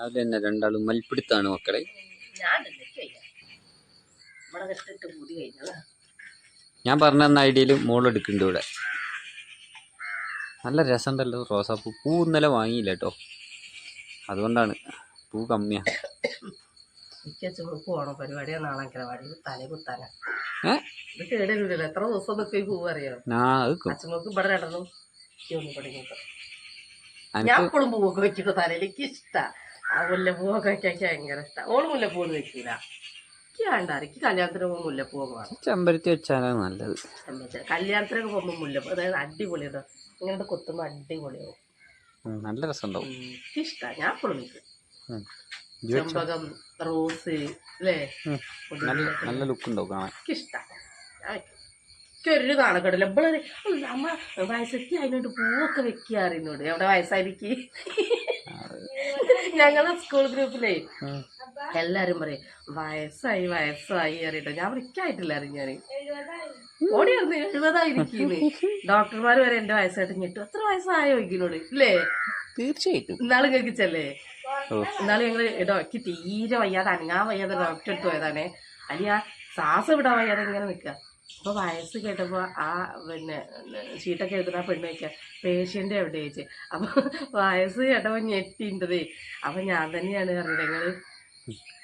രാവിലെ തന്നെ രണ്ടാളും മൽപ്പിടുത്താണ് മക്കളെ. ഞാൻ പറഞ്ഞ ഐഡിയയിൽ മോളെടുക്കുന്നുണ്ട് ഇവിടെ. നല്ല രസമുണ്ടല്ലോ റോസാപ്പൂ. പൂ ഇന്നലെ വാങ്ങിയില്ല കേട്ടോ, അതുകൊണ്ടാണ് പൂ കമ്മിയാണ്. പരിപാടിയാണ് നാളെ തലേ കുത്താനാ. എത്ര ദിവസം പൂവ് അറിയാം. അച്ഛനോക്ക് ഇവിടെ രണ്ടെണ്ണം ഞാൻ എപ്പോഴും പൂവൊക്കെ വെച്ചിട്ട് തലയിലേക്ക് ഇഷ്ടാ. ആ മുല്ലപ്പൂവൊക്കെ വെക്കാൻ ഭയങ്കര ഇഷ്ടം. ഓള് മുല്ലപ്പൂന്ന് വെക്കൂല. എനിക്ക് കല്യാണത്തിന് പോകുമ്പോൾ മുല്ലപ്പൂവൊക്കെ വേണം. ചെമ്പരത്തി വെച്ചാലാണ് നല്ലത്. കല്യാണത്തിനൊക്കെ പോകുമ്പോൾ മുല്ലപ്പൂ അതായത് അടിപൊളിയാണ്. ഇങ്ങനത്തെ കൊത്തുമ്പോൾ അടിപൊളിയാവും, നല്ല രസമുണ്ടാവും. എനിക്കിഷ്ടാ. ഞാൻ എപ്പോഴും വെക്കും. ചെമ്പകം, റോസ് അല്ലേ, നല്ല ലുക്ക് ഉണ്ടാവും കാണാൻ. എനിക്കിഷ്ടാ. ഒരു നാണക്കെട്ടില്ല. എപ്പോഴും അമ്മ വയസ്സെത്തി അതിനോട്ട് പൂവൊക്കെ വെക്കുക അറിയുന്നോട്. എവിടെ വയസ്സായിരിക്ക്. ഞങ്ങളെ സ്കൂൾ ഗ്രൂപ്പിലേ എല്ലാരും പറയും വയസ്സായി വയസ്സായി അറിയട്ടോ. ഞാൻ വൃക്കായിട്ടില്ല അറിഞ്ഞാല് ഓടിയായിരുന്നു 70 ഡോക്ടർമാർ വരെ എന്റെ വയസ്സായിട്ട് ഞെട്ടു. എത്ര വയസ്സായോ ഇങ്ങിനോട് ഇല്ലേ? തീർച്ചയായിട്ടും. ഇന്നാള് കേൾക്കിച്ചല്ലേ, ഇന്നാള് ഞങ്ങള് ഡോക്ടർ തീരെ വയ്യാതെ അനങ്ങാൻ വയ്യാതെ ഡോക്ടർ എടുത്ത് പോയതാണേ. അല്ലെങ്കിൽ ആ ശ്വാസം വിടാൻ വയ്യാതെ ഇങ്ങനെ നിൽക്കുക. അപ്പൊ വയസ്സ് കേട്ടപ്പോ ആ പിന്നെ ഷീട്ടൊക്കെ എഴുതുന്ന ആ പെണ്ണ് വെക്കുക പേഷ്യന്റ് എവിടെ ചോദിച്ചു. അപ്പൊ വയസ്സ് കേട്ടപ്പോ ഞെട്ടിണ്ടതേ. അപ്പൊ ഞാൻ തന്നെയാണ് പറഞ്ഞത് ഞങ്ങള്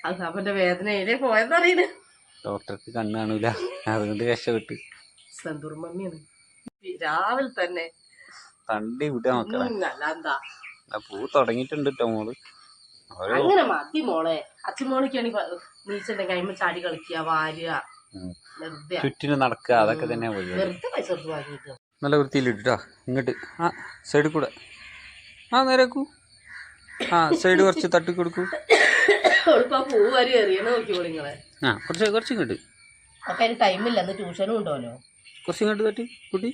അത് അവന്റെ വേദനയിലേ പോയെന്നറിയുന്നു. ഡോക്ടർക്ക് കണ്ണ് കാണൂല, അതുകൊണ്ട് രക്ഷപ്പെട്ട്. സന്തൂർ മമ്മിയാണ് രാവിലെ തന്നെ തണ്ടി വിടാ മക്കളെ. അല്ലാന്താ പൂ തുടങ്ങിയിട്ടുണ്ട് കേട്ടോ മോള്. അങ്ങനെ മതി മോളെ. അച്ഛനോളിക്കാണ് നീച്ചുണ്ടെങ്കിൽ അതിമ്മ ചാടി കളിക്കുക, വാരുക, ചുറ്റിന് നടക്കുക, അതൊക്കെ തന്നെ വെറുതെ പൈസ കൊടുത്ത് വാങ്ങിയിട്ട്. നല്ല വൃത്തിയിലിട്ടാ ഇങ്ങോട്ട് ആ സൈഡിൽ കൂടെ ആ നേരക്കൂ. ആ സൈഡ് കുറച്ച് തട്ടി കൊടുക്കൂ. പൂ വരി എറിയണ നോക്കിക്കോളൂ നിങ്ങളെ. ആ കുറച്ച് ഇങ്ങോട്ട്. അപ്പൊ അതിന് ടൈമില്ല, അന്ന് ട്യൂഷനും ഉണ്ടോല്ലോ. കുറച്ച് ഇങ്ങോട്ട് തട്ടി കുട്ടി.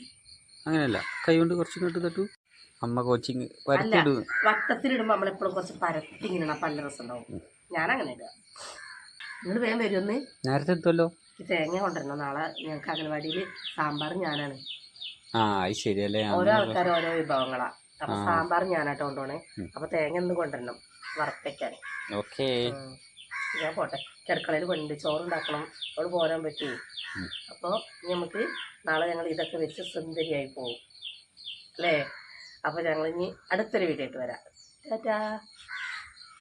അങ്ങനെയല്ല, കൈ കൊണ്ട് കുറച്ച് ഇങ്ങോട്ട് തട്ടു. അമ്മ കോച്ചിങ് വരത്തിടും. വട്ടത്തിലിടുമ്പോ നമ്മളെപ്പോഴും കുറച്ച് പരത്തി ഇങ്ങനെ പല്ല രസം ഉണ്ടാവും. ഞാനങ്ങനെ ഇടുക. നിങ്ങൾ വേഗം വരുമെന്ന്. നേരത്തെ എത്തുമല്ലോ. തേങ്ങ കൊണ്ടുവരണം നാളെ. ഞങ്ങൾക്ക് അംഗൻവാടിയിൽ സാമ്പാർ ഞാനാണ്. ആ അത് ശരിയല്ലേ. ഓരോ ആൾക്കാരും ഓരോ വിഭവങ്ങളാ. അപ്പൊ സാമ്പാർ ഞാനായിട്ട് കൊണ്ടുപോണേ. അപ്പൊ തേങ്ങ ഒന്ന് കൊണ്ടുവരണം വറുത്തേക്കാൻ. ഓക്കേ, ഞാൻ പോട്ടെ. കിടക്കളയിൽ പെണ്ണിണ്ട്, ചോറുണ്ടാക്കണം. അവള് പോരാൻ പറ്റൂ. അപ്പോൾ നമുക്ക് നാളെ ഞങ്ങൾ ഇതൊക്കെ വെച്ച് സുന്ദരിയായി പോകും അല്ലേ. അപ്പോൾ ഞങ്ങൾ ഇനി അടുത്തൊരു വീഡിയോ ആയിട്ട് വരാം. ടാറ്റാ.